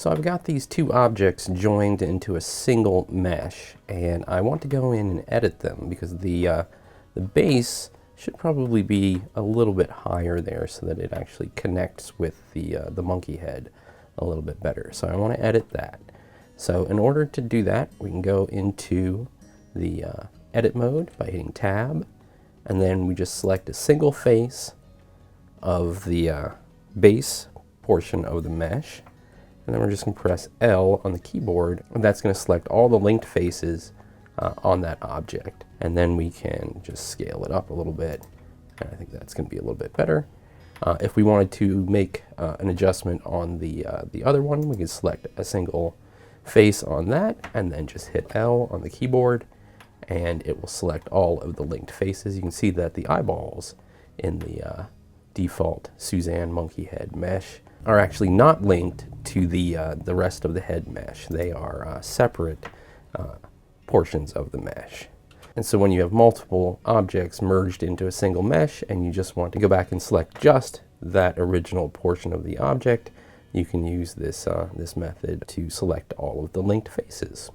So I've got these two objects joined into a single mesh, and I want to go in and edit them because the base should probably be a little bit higher there so that it actually connects with the monkey head a little bit better. So I want to edit that. So in order to do that, we can go into the edit mode by hitting tab, and then we just select a single face of the base portion of the mesh. And then we're just going to press L on the keyboard, and that's going to select all the linked faces on that object. And then we can just scale it up a little bit, and I think that's going to be a little bit better. If we wanted to make an adjustment on the other one, we can select a single face on that, and then just hit L on the keyboard, and it will select all of the linked faces. You can see that the eyeballs in the default Suzanne monkey head mesh are actually not linked to the rest of the head mesh. They are separate portions of the mesh. And so when you have multiple objects merged into a single mesh and you just want to go back and select just that original portion of the object, you can use this method to select all of the linked faces.